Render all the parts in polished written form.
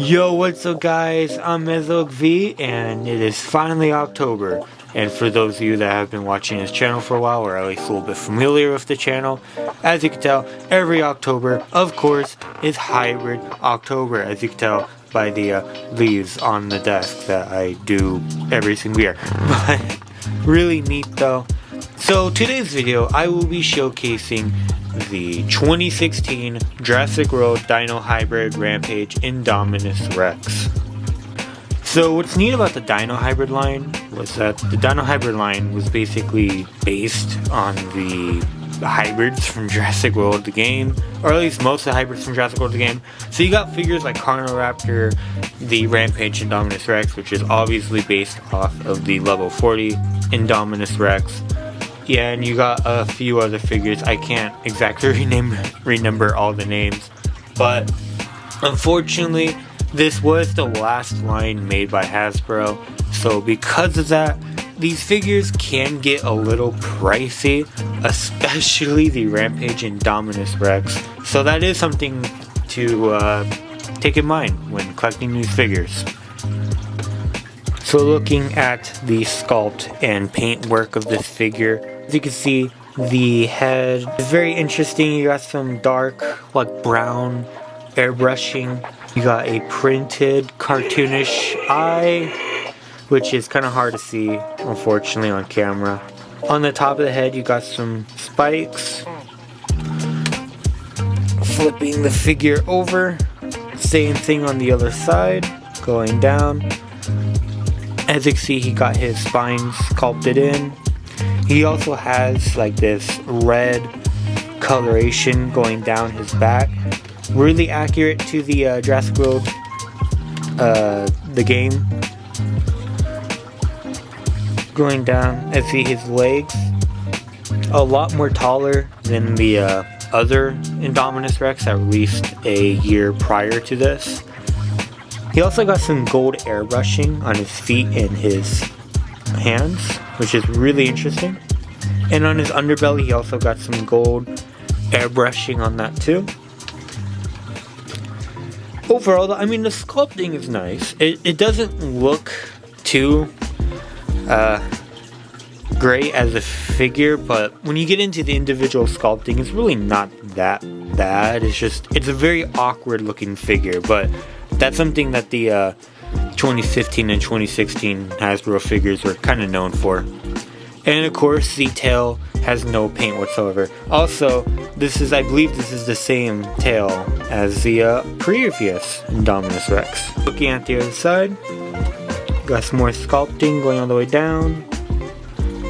Yo, what's up guys, I'm MesoV and it is finally October. And for those of you that have been watching this channel for a while, or at least a little bit familiar with the channel, as you can tell, every October, of course, is Hybrid October, as you can tell by the leaves on the desk that I do every single year. But really neat though. So today's video, I will be showcasing the 2016 Jurassic World Dino Hybrid Rampage Indominus Rex. So what's neat about the Dino Hybrid line was that the Dino Hybrid line was basically based on the hybrids from Jurassic World the game, or at least most of the hybrids from Jurassic World the game. So you got figures like Carnoraptor, the Rampage Indominus Rex, which is obviously based off of the level 40 Indominus Rex. Yeah, and you got a few other figures. I can't exactly remember all the names, but unfortunately this was the last line made by Hasbro, so because of that, these figures can get a little pricey, especially the Rampage Indominus Rex. So that is something to take in mind when collecting these figures. So looking at the sculpt and paint work of this figure, as you can see, the head is very interesting. You got some dark, like brown airbrushing. You got a printed, cartoonish eye, which is kind of hard to see, unfortunately, on camera. On the top of the head, you got some spikes. Flipping the figure over, same thing on the other side, going down. As you can see, he got his spine sculpted in. He also has like this red coloration going down his back. Really accurate to the Jurassic World, the game. Going down, as you see his legs, a lot more taller than the other Indominus Rex that released a year prior to this. He also got some gold airbrushing on his feet and his hands, which is really interesting. And on his underbelly, he also got some gold airbrushing on that too. Overall, I mean, the sculpting is nice. It doesn't look too great as a figure, but when you get into the individual sculpting, it's really not that bad. It's a very awkward looking figure, but that's something that the 2015 and 2016 Hasbro figures were kind of known for. And of course, the tail has no paint whatsoever. Also, I believe this is the same tail as the previous Indominus Rex. Looking at the other side, got some more sculpting going all the way down.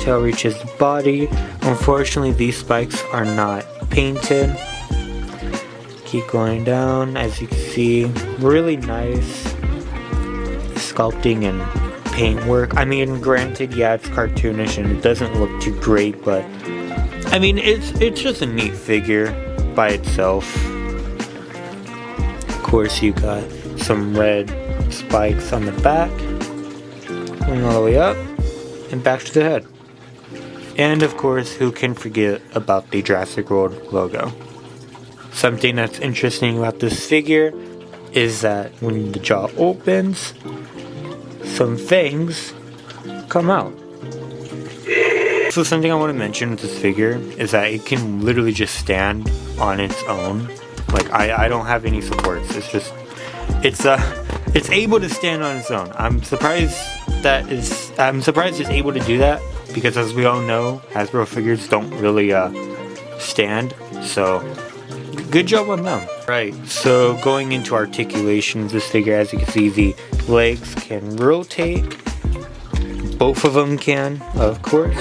Tail reaches the body. Unfortunately, these spikes are not painted. Keep going down, as you can see, really nice sculpting and paint work. I mean, granted, yeah, it's cartoonish and it doesn't look too great, but I mean, it's just a neat figure by itself. Of course, you got some red spikes on the back, going all the way up and back to the head. And of course, who can forget about the Jurassic World logo? Something that's interesting about this figure is that when the jaw opens, some fangs come out. So something I want to mention with this figure is that it can literally just stand on its own. Like I don't have any supports. It's able to stand on its own. I'm surprised it's able to do that, because as we all know, Hasbro figures don't really stand. So good job on them. Right, so going into articulation of this figure, as you can see, the legs can rotate. Both of them can, of course.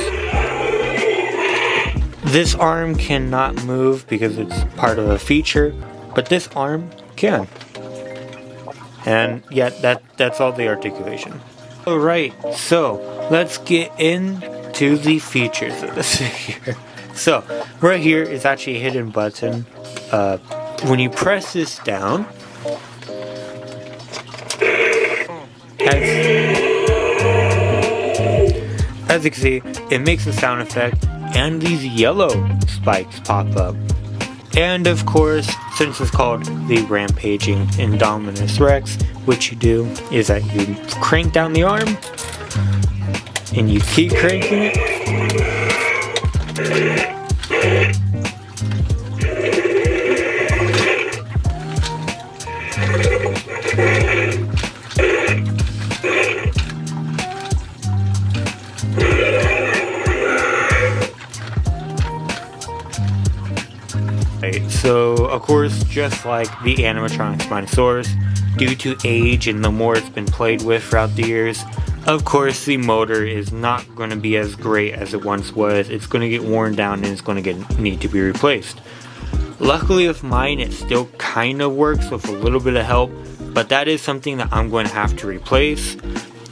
This arm cannot move because it's part of a feature, but this arm can. And yeah, that's all the articulation. Alright, so let's get into the features of this figure. So, right here is actually a hidden button. When you press this down, as you can see, it makes a sound effect, and these yellow spikes pop up. And of course, since it's called the Rampage Indominus Rex, what you do is that you crank down the arm and you keep cranking it. So, of course, just like the animatronic Spinosaurus, due to age and the more it's been played with throughout the years, of course the motor is not going to be as great as it once was. It's going to get worn down and it's going to need to be replaced. Luckily with mine, it still kind of works with a little bit of help, but that is something that I'm going to have to replace.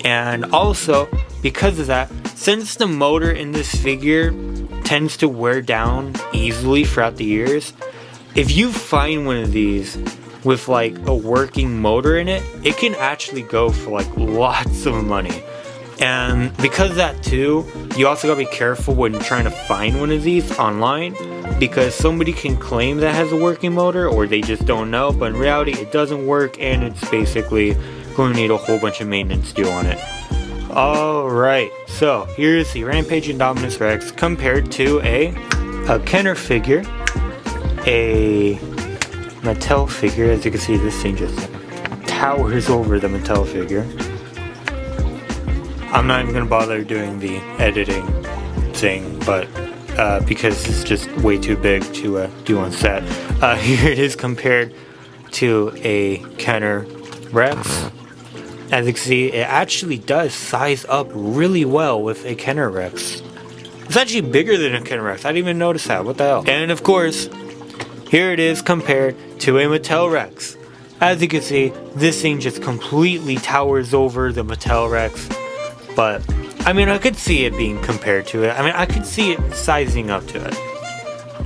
And also, because of that, since the motor in this figure tends to wear down easily throughout the years, if you find one of these with like a working motor in it, it can actually go for like lots of money. And because of that too, you also gotta be careful when trying to find one of these online, because somebody can claim that has a working motor or they just don't know, but in reality it doesn't work and it's basically going to need a whole bunch of maintenance to do on it. Alright, so here's the Rampage Indominus Rex compared to a Kenner figure, a Mattel figure. As you can see, this thing just towers over the Mattel figure. I'm not even going to bother doing the editing thing, but because it's just way too big to do on set. Here it is compared to a Kenner Rex. As you can see, it actually does size up really well with a Kenner Rex. It's actually bigger than a Kenner Rex. I didn't even notice that. What the hell? And of course, here it is compared to a Mattel Rex. As you can see, this thing just completely towers over the Mattel Rex. But, I mean, I could see it being compared to it. I mean, I could see it sizing up to it.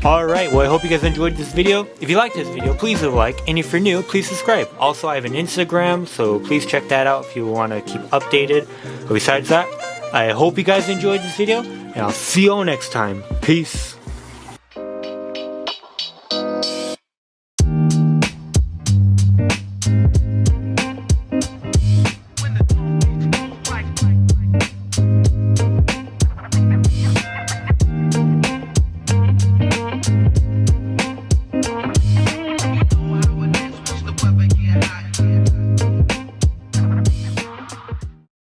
Alright, well I hope you guys enjoyed this video. If you liked this video, please leave a like, and if you're new, please subscribe. Also, I have an Instagram, so please check that out if you want to keep updated. But besides that, I hope you guys enjoyed this video, and I'll see you all next time. Peace.